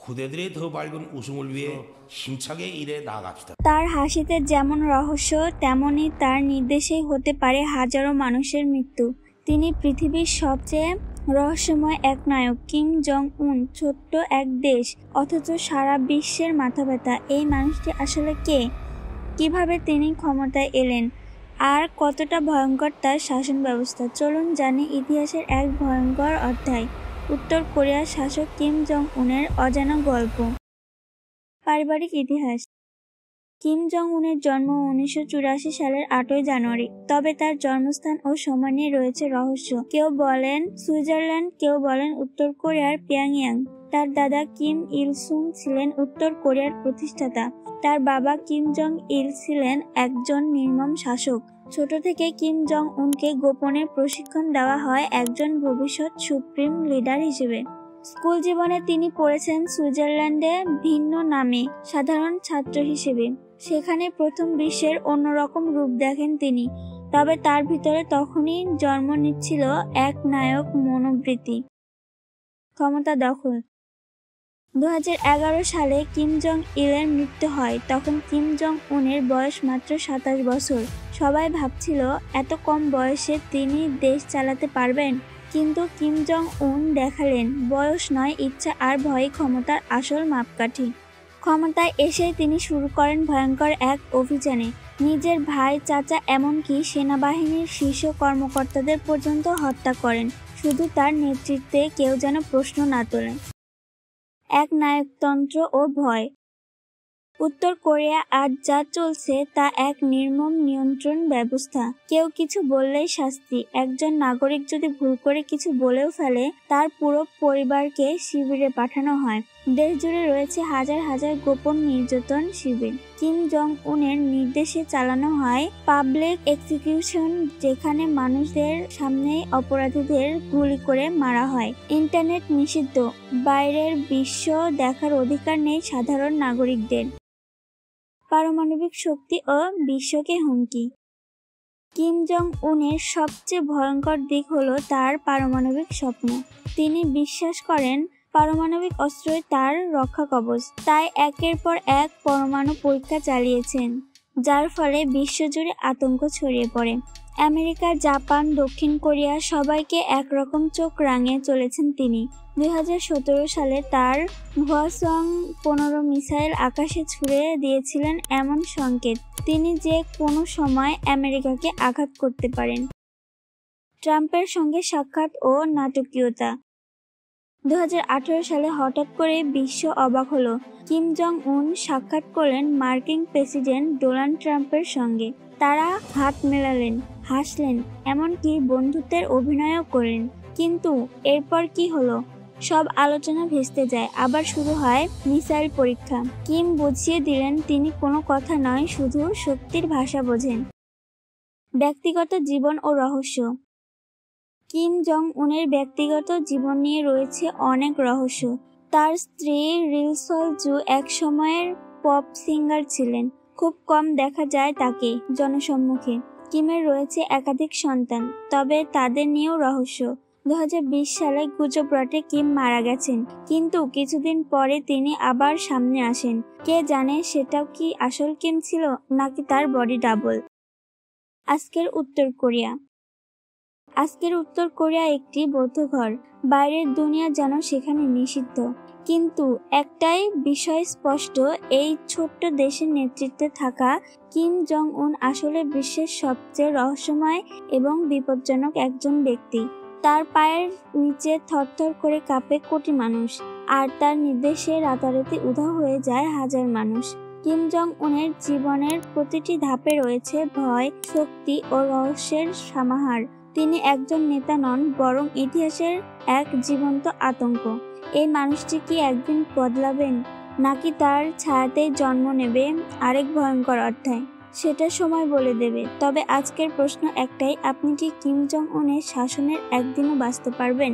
후대들이 더 밝은 웃음을 위해 힘차게 일해 나갑시다. তার হাসিতে যেমন রহস্য, তেমনি তার নির্দেশেই হতে পারে হাজারো মানুষের মৃত্যু। তিনি পৃথিবীর সবচেয়ে রহস্যময় এক নায়ক। কিম জং উন ছোট্ট এক দেশ, অথচ সারা বিশ্বের মাথাব্যথা। এই মানুষটি আসলে কে? কিভাবে তিনি ক্ষমতায় এলেন? আর কতটা ভয়ঙ্কর তার শাসন ব্যবস্থা? চলুন জানি ইতিহাসের এক ভয়ঙ্কর অধ্যায়, উত্তর কোরিয়ার শাসক কিম জং উনের অজানা গল্প। পারিবারিক ইতিহাস। কিম জং উনের জন্ম 1984 সালের 8 জানুয়ারি। তবে তার জন্মস্থান ও সময় নিয়ে রয়েছে রহস্য। কেউ বলেন সুইজারল্যান্ড, কেউ বলেন উত্তর কোরিয়ার পিয়ংইয়ং। তার দাদা কিম ইল সুং ছিলেন উত্তর কোরিয়ার প্রতিষ্ঠাতা। তার বাবা কিম জং ইল ছিলেন একজন নির্মম শাসক। ছোট থেকে কিম জং উনকে গোপনে প্রশিক্ষণ দেওয়া হয় একজন ভবিষ্যৎ সুপ্রিম লিডার হিসেবে। স্কুল জীবনে তিনি পড়েছেন সুইজারল্যান্ডে ভিন্ন নামে সাধারণ ছাত্র হিসেবে। সেখানে প্রথম বিশ্বের অন্যরকম রূপ দেখেন তিনি। তবে তার ভিতরে তখনই জন্ম নিচ্ছিল এক নায়ক মনোবৃত্তি। ক্ষমতা দখল। 2011 সালে কিম জং ইলের মৃত্যু হয়। তখন কিম জং উনের বয়স মাত্র 27 বছর। সবাই ভাবছিল এত কম বয়সে তিনি দেশ চালাতে পারবেন। কিন্তু কিম জং উন দেখালেন বয়স নয়, ইচ্ছা আর ভয়ই ক্ষমতার আসল মাপকাঠি। ক্ষমতায় এসে তিনি শুরু করেন ভয়ঙ্কর এক অভিযানে। নিজের ভাই, চাচা, এমনকি সেনাবাহিনীর শীর্ষ কর্মকর্তাদের পর্যন্ত হত্যা করেন, শুধু তার নেতৃত্বে কেউ যেন প্রশ্ন না তোলে। এক নায়কতন্ত্র ও ভয়। উত্তর কোরিয়া আজ যা চলছে তা এক নির্মম নিয়ন্ত্রণ ব্যবস্থা। কেউ কিছু বললেই শাস্তি। একজন নাগরিক যদি ভুল করে কিছু বলেও ফেলে, তার পুরো পরিবারকে শিবিরে পাঠানো হয়। দেশ জুড়ে রয়েছে হাজার হাজার গোপন নির্যাতন শিবির। কিম জং উনের নির্দেশে চালানো হয় পাবলিক এক্সিকিউশন, যেখানে মানুষদের সামনে অপরাধীদের গুলি করে মারা হয়। ইন্টারনেট নিষিদ্ধ, বাইরের বিশ্ব দেখার অধিকার নেই সাধারণ নাগরিকদের। পারমাণবিক শক্তি ও বিশ্বকে হুমকি। কিম জং উনের সবচেয়ে ভয়ঙ্কর দিক হলো তার পারমাণবিক স্বপ্ন। তিনি বিশ্বাস করেন পারমাণবিক অস্ত্রই তার রক্ষা কবচ। তাই একের পর এক পরমাণু পরীক্ষা চালিয়েছেন, যার ফলে বিশ্বজুড়ে আতঙ্ক ছড়িয়ে পড়ে। আমেরিকা, জাপান, দক্ষিণ কোরিয়া সবাইকে একরকম চোখ রাঙিয়ে চলেছেন তিনি। 2017 সালে তার হওয়াসং-15 মিসাইল আকাশে ছুড়ে দিয়েছিলেন এমন সংকেত তিনি যে কোনো সময় আমেরিকাকে আঘাত করতে পারেন। ট্রাম্পের সঙ্গে সাক্ষাৎ ও নাটকীয়তা। 2018 সালে হঠাৎ করে বিশ্ব অবাক হলো। কিম জং উন সাক্ষাৎ করলেন মার্কিন প্রেসিডেন্ট ডোনাল্ড ট্রাম্পের সঙ্গে। তারা হাত মেলালেন, হাসলেন, এমনকি বন্ধুত্বের অভিনয়ও করলেন। কিন্তু এরপর কি হলো? সব আলোচনা ভেস্তে যায়। আবার শুরু হয় মিসাইল পরীক্ষা। কিম বুঝিয়ে দিলেন তিনি কোনো কথা নয়, শুধু শক্তির ভাষা বোঝেন। ব্যক্তিগত জীবন ও রহস্য। কিম জং উনের ব্যক্তিগত জীবন নিয়ে রয়েছে অনেক রহস্য। তার স্ত্রী রিল সল জু এক সময়ের পপ সিঙ্গার ছিলেন। খুব কম দেখা যায় তাকে জনসম্মুখে। কিমের রয়েছে একাধিক সন্তান, তবে তাদের নিয়েও রহস্য। 2020 সালে গুজব রটে কিম মারা গেছেন, কিন্তু কিছুদিন পরে তিনি আবার সামনে আসেন। কে জানে সেটাও কি আসল কিম ছিল, নাকি তার বডি ডাবল। আজকের উত্তর কোরিয়া। আজকের উত্তর কোরিয়া একটি বৌদ্ধ ঘর। বাইরের দুনিয়া যেন সেখানে নিষিদ্ধ। কিন্তু একটাই বিষয় স্পষ্ট, এই ছোট্ট দেশের নেতৃত্বে থাকা কিম জং উন আসলে বিশ্বের সবচেয়ে রহস্যময় এবং বিপজ্জনক একজন ব্যক্তি। তার পায়ের নিচে থরথর করে কাঁপে কোটি মানুষ, আর তার নির্দেশে রাতারাতি উধাও হয়ে যায় হাজার মানুষ। কিম জং উনের জীবনের প্রতিটি ধাপে রয়েছে ভয়, শক্তি ও রহস্যের সমাহার। তিনি একজন নেতা নন, বরং ইতিহাসের এক জীবন্ত আতঙ্ক। এই মানুষটি কি একদিন বদলাবেন, নাকি তার ছায়াতেই জন্ম নেবে আরেক ভয়ঙ্কর অধ্যায়? সেটা সময় বলে দেবে। তবে আজকের প্রশ্ন একটাই, আপনি কি কিম জং উনের শাসনের একদিনও বাঁচতে পারবেন?